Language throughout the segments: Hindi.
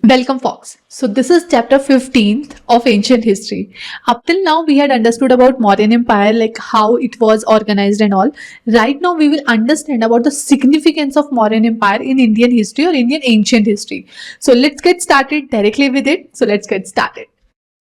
Welcome, Fox. So, this is chapter 15th of ancient history. Up till now, we had understood about Mauryan Empire, like how it was organized and all. Right now, we will understand about the significance of Mauryan Empire in Indian history or Indian ancient history. So, let's get started directly with it. So, let's get started.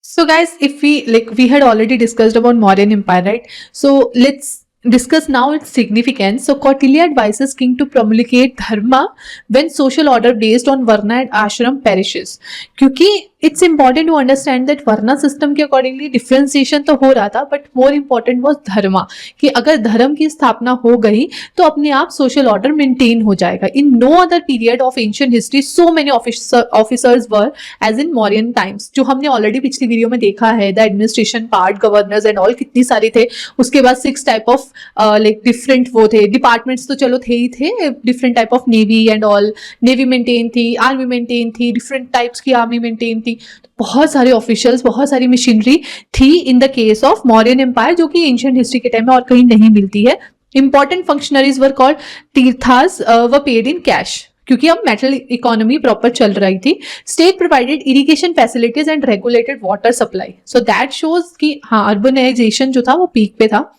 So, guys, if we had already discussed about Mauryan Empire, right? So, let's discuss now its significance. So Kautilya advises king to promulgate dharma when social order based on varna and ashram perishes. क्योंकि it's important to understand that varna system के accordingly differentiation तो हो रहा था, but more important was dharma, कि अगर धर्म की स्थापना हो गई तो अपने आप social order maintain हो जाएगा. In no other period of ancient history so many officers were as in Mauryan times. जो हमने already पिछली वीडियो में देखा है, the administration part, governors and all कितनी सारी थे. उसके बाद 6 type of लाइक डिफरेंट वो थे डिपार्टमेंट्स, तो चलो थे ही थे. Different type of navy and all, navy maintain थी, आर्मी मेंटेन थी, डिफरेंट टाइप्स की आर्मी मेंटेन थी. बहुत सारे ऑफिशियल्स, बहुत सारी मशीनरी थी in the case of Mauryan empire, जो कि एंशिएंट हिस्ट्री के टाइम में और कहीं नहीं मिलती है. इंपॉर्टेंट फंक्शनरीज वर कॉल्ड तीर्थास, व पेड इन कैश, क्योंकि अब मेटल इकोनॉमी प्रॉपर चल रही थी. State provided irrigation facilities and regulated water supply. So that shows कि हाँ, अर्बनाइजेशन जो था वो पीक पे था.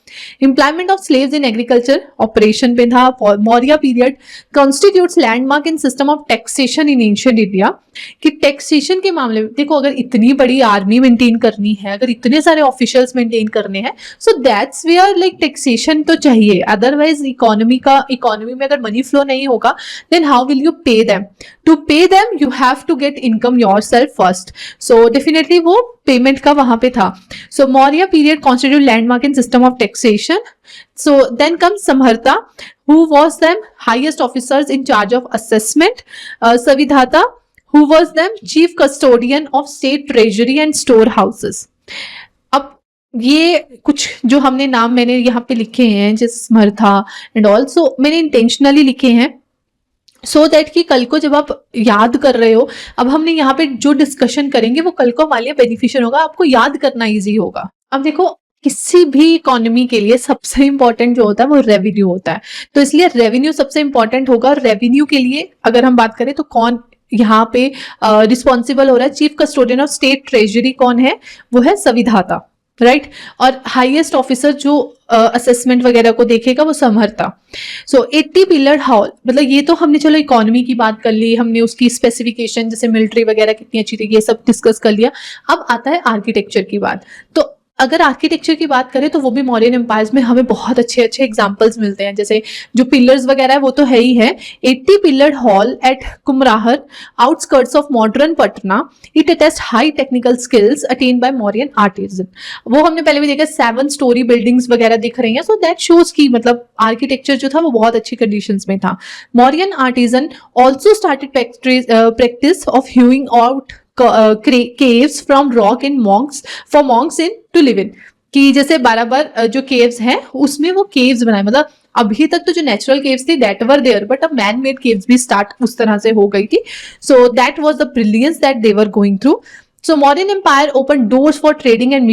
Employment of slaves in agriculture operation पे था. Maurya period constitutes landmark in system of taxation in ancient India. कि टैक्सेशन के मामले में देखो, अगर इतनी बड़ी आर्मी मेंटेन करनी है, अगर इतने सारे ऑफिशियल्स मेंटेन करने हैं, so that's where like taxation तो चाहिए. अदरवाइज इकोनॉमी में अगर मनी फ्लो नहीं होगा, then how will you pay them? To pay them you have to get income yourself first. So definitely वो पेमेंट का वहां पे था. So Maurya period constitute landmark in system of taxation. So then comes Samharta, who was them highest officers in charge of assessment. Savidhata, who was them chief custodian of state treasury and storehouses. अब ये कुछ जो हमने नाम मैंने यहाँ पे लिखे हैं, जैसे समर्था एंड ऑल्सो मैंने इंटेंशनली लिखे हैं सो दैट कि कल को जब आप याद कर रहे हो, अब हमने यहाँ पे जो डिस्कशन करेंगे वो कल को हमारे लिए बेनिफिशियल होगा, आपको याद करना ईजी होगा. अब देखो, किसी भी इकोनॉमी के लिए सबसे इंपॉर्टेंट जो होता है वो रेवेन्यू होता है, तो इसलिए रेवेन्यू सबसे इंपॉर्टेंट होगा. रेवेन्यू के लिए अगर हम बात करें तो कौन यहाँ पे रिस्पॉन्सिबल हो रहा है? Chief custodian of state treasury कौन है? वो है सविधाता, राइट. और हाईएस्ट ऑफिसर जो असेसमेंट वगैरह को देखेगा वो समर्था. सो 80 पिलर्ड हॉल, मतलब ये तो हमने चलो इकोनॉमी की बात कर ली, हमने उसकी स्पेसिफिकेशन जैसे मिलिट्री वगैरह कितनी अच्छी थी ये सब डिस्कस कर लिया. अब आता है आर्किटेक्चर की बात. तो अगर आर्किटेक्चर की बात करें तो वो भी मौर्यन एम्पायर्स में हमें बहुत अच्छे अच्छे एग्जांपल्स मिलते हैं. जैसे जो पिलर्स वगैरह है वो तो है ही है. 80 pillared hall at Kumrahar, outskirts of modern Patna. It attest high technical skills attain by Mauryan artisan. वो हमने पहले भी देखा, 7 स्टोरी बिल्डिंग्स वगैरह दिख रही हैं. सो दैट शोज की मतलब आर्किटेक्चर जो था वो बहुत अच्छी कंडीशंस में था. Mauryan artisan also started practice of hewing out caves from rock in monks for monks in to live in. कि जैसे बार जो caves हैं उसमें वो caves बनाए. मतलब अभी तक तो जो नेचुरल केव्स थी दैट वर देयर, बट अब मैन मेड केव्स भी स्टार्ट उस तरह से हो गई थी. So that was the brilliance that they were going through. So Mauryan empire open doors for trading and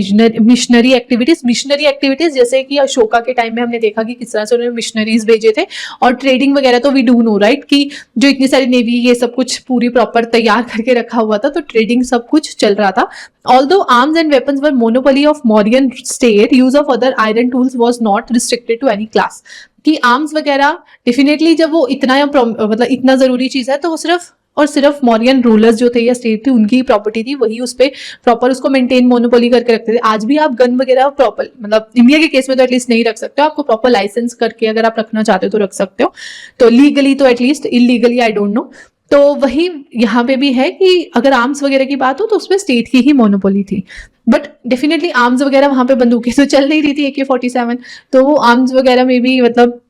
missionary activities. Missionary activities जैसे कि अशोका के टाइम में हमने देखा कि किस तरह से उन्होंने मिशनरीज भेजे थे. और ट्रेडिंग वगैरह तो वी डू नो राइट, कि जो इतनी सारी नेवी ये सब कुछ पूरी प्रॉपर तैयार करके रखा हुआ था, तो ट्रेडिंग सब कुछ चल रहा था. Although arms and weapons were monopoly of Mauryan state, use of other iron tools was not restricted to any class. कि आर्म्स वगैरह डेफिनेटली जब वो इतना मतलब इतना जरूरी चीज है तो वो सिर्फ और सिर्फ मौर्यन रूलर्स जो थे या स्टेट थी उनकी प्रॉपर्टी थी, वही उस पर प्रॉपर उसको मेंटेन मोनोपोली करके रखते थे. आज भी आप गन वगैरह प्रॉपर, मतलब इंडिया के केस में तो एटलीस्ट नहीं रख सकते हो, आपको प्रॉपर लाइसेंस करके अगर आप रखना चाहते हो तो रख सकते हो, तो लीगली तो at least, illegally I don't know. तो वही यहाँ पे भी है कि अगर आर्म्स वगैरह की बात हो तो उसमें स्टेट की ही मोनोपोली थी. बट डेफिनेटली आर्म्स वगैरह वहां पे बंदूकें तो चल नहीं रही थी AK-47, तो वो आर्म्स वगैरह में भी मतलब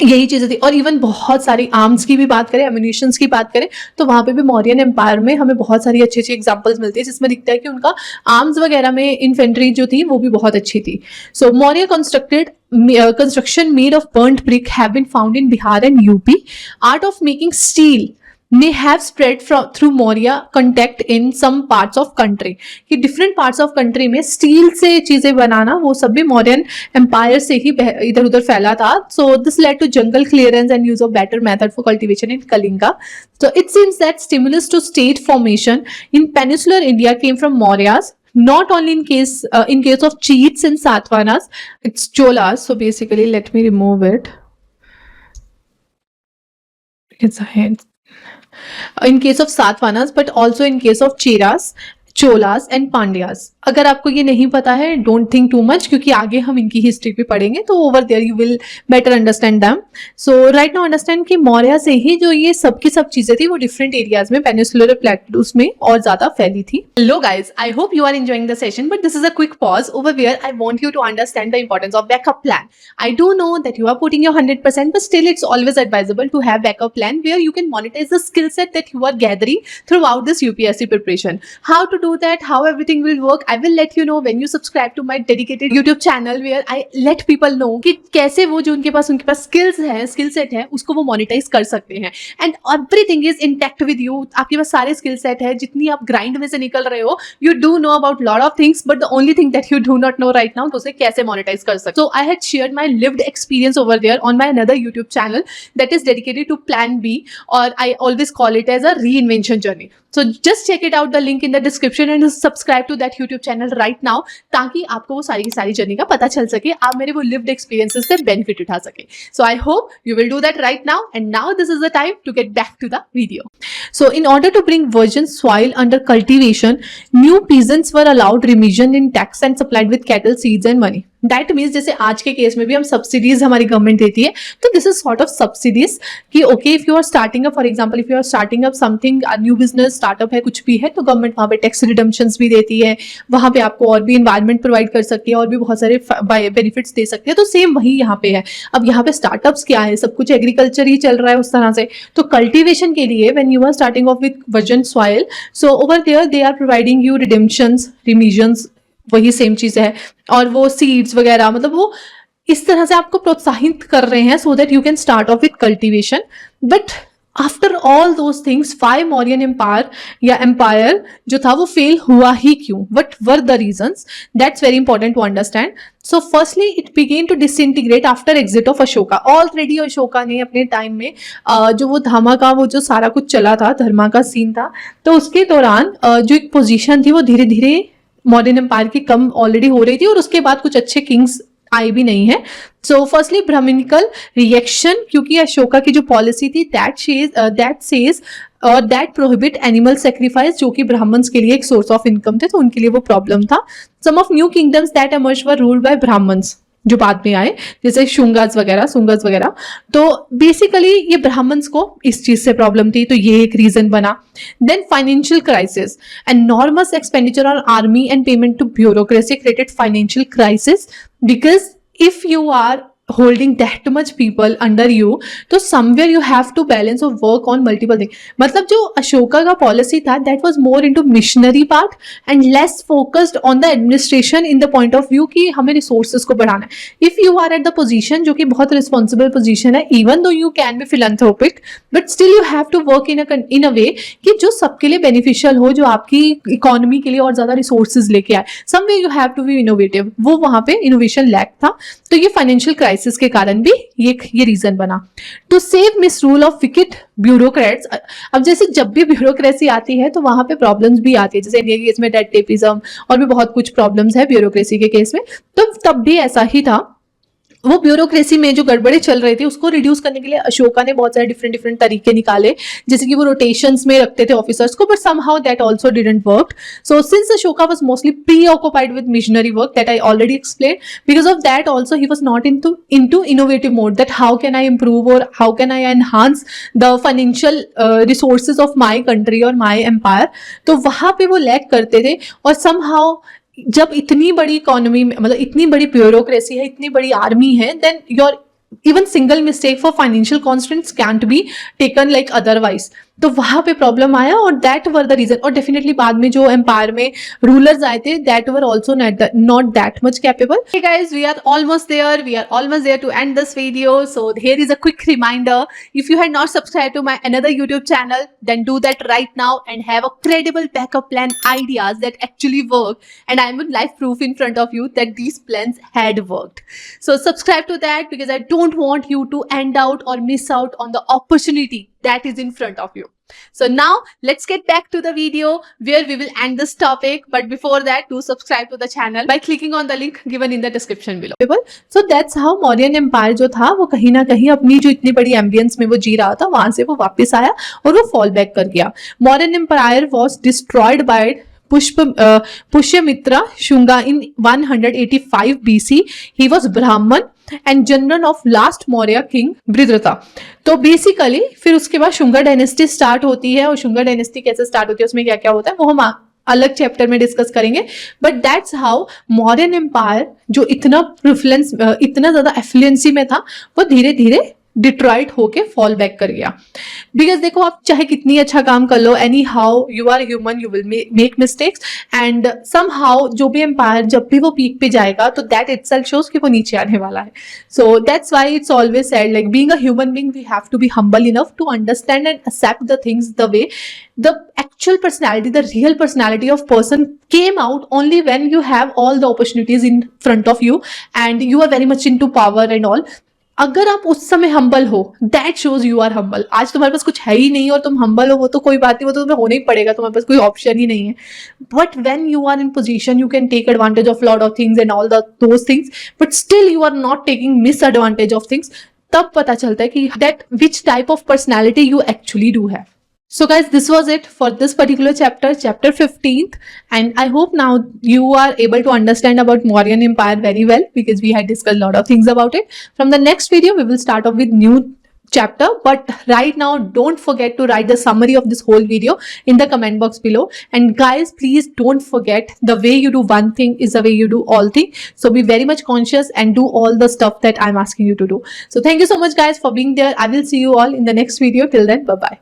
यही चीजें थी. और इवन बहुत सारी आर्म्स की भी बात करें, एम्यूनिशंस की बात करें, तो वहां पे भी मौर्यन एम्पायर में हमें बहुत सारी अच्छी अच्छी एग्जांपल्स मिलती है जिसमें दिखता है कि उनका आर्म्स वगैरह में इन्फेंट्री जो थी वो भी बहुत अच्छी थी. सो Maurya construction made of burnt brick have been found in Bihar and UP. Art of making steel may have spread through Maurya contact in some parts of country, कि different parts of country में स्टील से चीजें बनाना वो सब भी मौर्यन एम्पायर से ही इधर उधर फैला था. So this led to jungle clearance and use of better method for cultivation in Kalinga. So it seems that stimulus to state formation in peninsular India came from Mauryas, not only in case of Cheats and Satavahanas, it's Cholas. So basically, let me remove it. It's a hint. In case of Satavahanas, but also in case of Cheras, Cholas and Pandyas. अगर आपको ये नहीं पता है, डोंट थिंक टू मच, क्योंकि आगे हम इनकी हिस्ट्री भी पढ़ेंगे, तो over there you will better understand them. So right now understand कि मौर्य से ही जो ये सब की सब चीजें थी वो डिफरेंट एरियाज में पेनिसुलर प्लेटूस में और ज्यादा फैली थी. Hello guys, I hope you are enjoying the session, but this is a quick pause over where I want you to understand the importance of backup plan. I do know that you are putting your 100%, but still it's always advisable to have backup plan where you can monetize the skill set that you are gathering throughout this UPSC preparation. How to do that, how everything will work, I will let you know when you subscribe to my dedicated YouTube channel where I let people know कि कैसे वो जो उनके पास skills है, skill set है, उसको वो monetize कर सकते हैं. And everything is intact with you. आपके पास सारे skill set है, जितनी आप grind में से निकल रहे हो, you do know about lot of things, but the only thing that you do not know right now, तो उसे कैसे monetize कर सकते. So I had shared my lived experience over there on my another YouTube channel that is dedicated to Plan B, or I always call it as a reinvention journey. So just check it out, the link in the description, and subscribe to that YouTube channel right now, ताकि आपको वो सारी की सारी जर्नी का पता चल सके, आप मेरे वो lived experiences से benefit उठा सके. So I hope you will do that right now, and now this is the time to get back to the video. So in order to bring virgin soil under cultivation, new peasants were allowed remission in tax and supplied with cattle, seeds and money. That means जैसे आज के केस में भी हम सब्सिडीज हमारी गवर्नमेंट देती है, तो this is sort of subsidies कि okay if you are starting up, for example if you are starting up something, new business startup है, कुछ भी है, तो गवर्नमेंट वहाँ पे टैक्स रिडम्पशंस भी देती है, वहाँ पे आपको और भी इन्वायरमेंट प्रोवाइड कर सकती है और भी बहुत सारे बेनिफिट्स दे सकती है. तो सेम वही यहाँ पे है. अब यहाँ पे स्टार्टअप्स क्या है, सब कुछ एग्रीकल्चर ही चल रहा है उस तरह से. तो कल्टिवेशन के लिए when you are starting off with virgin soil, so over there they are providing you redemptions, remissions, वही सेम चीज है, और वो सीड्स वगैरह, मतलब वो इस तरह से आपको प्रोत्साहित कर रहे हैं so that you can start off with cultivation. But after all those things, why Mauryan empire या एम्पायर जो था वो फेल हुआ ही क्यों, what were the reasons, that's very important to understand. So firstly it began to disintegrate after exit of Ashoka. Already Ashoka ने अपने टाइम में जो वो धामा का वो जो सारा कुछ चला था, धर्मा का सीन था, तो उसके दौरान जो एक पोजीशन थी वो धीरे धीरे मॉडर्न एम्पायर की कम ऑलरेडी हो रही थी, और उसके बाद कुछ अच्छे किंग्स आए भी नहीं है. सो फर्स्टली ब्राह्मणिकल रिएक्शन, क्योंकि अशोका की जो पॉलिसी थी दैट सेज और दैट प्रोहिबिट एनिमल सेक्रीफाइस, जो कि ब्राह्मण्स के लिए एक सोर्स ऑफ इनकम थे, तो उनके लिए वो प्रॉब्लम था. Some of new kingdoms that emerge were ruled by Brahmans, जो बाद में आए, जैसे सुंगस वगैरह. तो बेसिकली ये ब्राह्मण्स को इस चीज से प्रॉब्लम थी, तो ये एक रीजन बना. Then financial crisis, enormous expenditure on army and payment to bureaucracy created financial crisis, because if you are holding that much people under you, तो somewhere you have to balance or work on multiple things. मतलब जो अशोका का पॉलिसी था that was more into missionary part and less focused on the administration in the point of view कि हमें resources को बढ़ाना है. If you are at the position जो कि बहुत responsible position है, even though you can be philanthropic, but still you have to work in a way कि जो सबके लिए beneficial हो, जो आपकी economy के लिए और ज़्यादा resources लेके आए. Somewhere you have to be innovative. वो वहाँ पे innovation lack था, तो ये financial crisis के कारण भी ये रीजन बना. To save misrule of wicked bureaucrats. अब जैसे जब भी ब्यूरोक्रेसी आती है तो वहां पे प्रॉब्लम्स भी आती है, जैसे इंडिया के केस में रेड टेपिज्म और भी बहुत कुछ प्रॉब्लम्स है ब्यूरोक्रेसी के केस में, तो तब भी ऐसा ही था. वो ब्यूरोक्रेसी में जो गड़बड़े चल रहे थे उसको रिड्यूस करने के लिए अशोका ने बहुत सारे डिफरेंट तरीके निकाले, जैसे कि वो रोटेशंस में रखते थे ऑफिसर्स को, but somehow that also didn't work. So since Ashoka was mostly preoccupied with missionary work that I already explain, because of that also he was not into innovative mode, that how can I improve और how can I enhance the financial resources of my country और माई एम्पायर. तो वहां पे वो लैक करते थे, और समहाउ जब इतनी बड़ी इकोनॉमी में, मतलब इतनी बड़ी ब्यूरोक्रेसी है, इतनी बड़ी आर्मी है, then your even single mistake for financial constraints can't be taken like otherwise. तो वहां पे प्रॉब्लम आया और दैट वर द रीजन. और डेफिनेटली बाद में जो एम्पायर में रूलर्स आए थे that were also not that much capable. Hey guys, we are almost there to end this video. So here is a quick reminder: if you had not subscribed to my another YouTube channel, then do that right now and have a credible backup plan ideas that actually work. And I am with live proof in front of you that these plans had worked. So subscribe to that because I don't want you to end out or miss out on the opportunity that is in front of you. So now let's get back to the video where we will end this topic. But before that, do subscribe to the channel by clicking on the link given in the description below. So that's how Mauryan Empire जो था वो कहीं ना कहीं अपनी जो इतनी बड़ी एम्बियंस में वो जी रहा था वहां से वो वापस आया और वो फॉल बैक कर गया. Mauryan Empire was destroyed by Pushyamitra Shunga in 185 BC. He was Brahman and general of last Maurya king Brihadratha. तो बेसिकली फिर उसके बाद शुंगा डायनेस्टी स्टार्ट होती है. और शुंगा डायनेस्टी कैसे स्टार्ट होती है, उसमें क्या क्या होता है वो हम अलग चैप्टर में डिस्कस करेंगे. But that's how Mauryan empire जो इतना प्रिफ्लेंस इतना ज्यादा एफ्लुएंसी में था वो धीरे धीरे डिट्रॉइट होके फॉल बैक कर गया. बिकॉज देखो आप चाहे कितनी अच्छा काम कर लो, anyhow you are human, you will make mistakes and somehow जो भी एम्पायर जब भी वो पीक पे जाएगा तो दैट इटसेल्फ शोज कि वो नीचे आने वाला है. So that's why it's always said like being a human being we have to be humble enough to understand and accept the things the way the actual personality, the real personality of person came out only when you have all the opportunities in front of you and you are very much into power and all. अगर आप उस समय हम्बल हो that shows you are humble. आज तुम्हारे पास कुछ है ही नहीं और तुम हम्बल हो वो तो कोई बात नहीं, वो तो तुम्हें होना ही पड़ेगा, तुम्हारे पास कोई ऑप्शन ही नहीं है. But when you are in position you can take advantage of lot of things and all those things but still you are not taking miss advantage of things. तब पता चलता है कि that which type of personality you actually do have. So guys, this was it for this particular chapter 15th, and I hope now you are able to understand about Mauryan Empire very well because we had discussed a lot of things about it. From the next video, we will start off with new chapter, but right now don't forget to write the summary of this whole video in the comment box below. And guys, please don't forget the way you do one thing is the way you do all things. So be very much conscious and do all the stuff that I'm asking you to do. So thank you so much guys for being there. I will see you all in the next video. Till then, bye bye.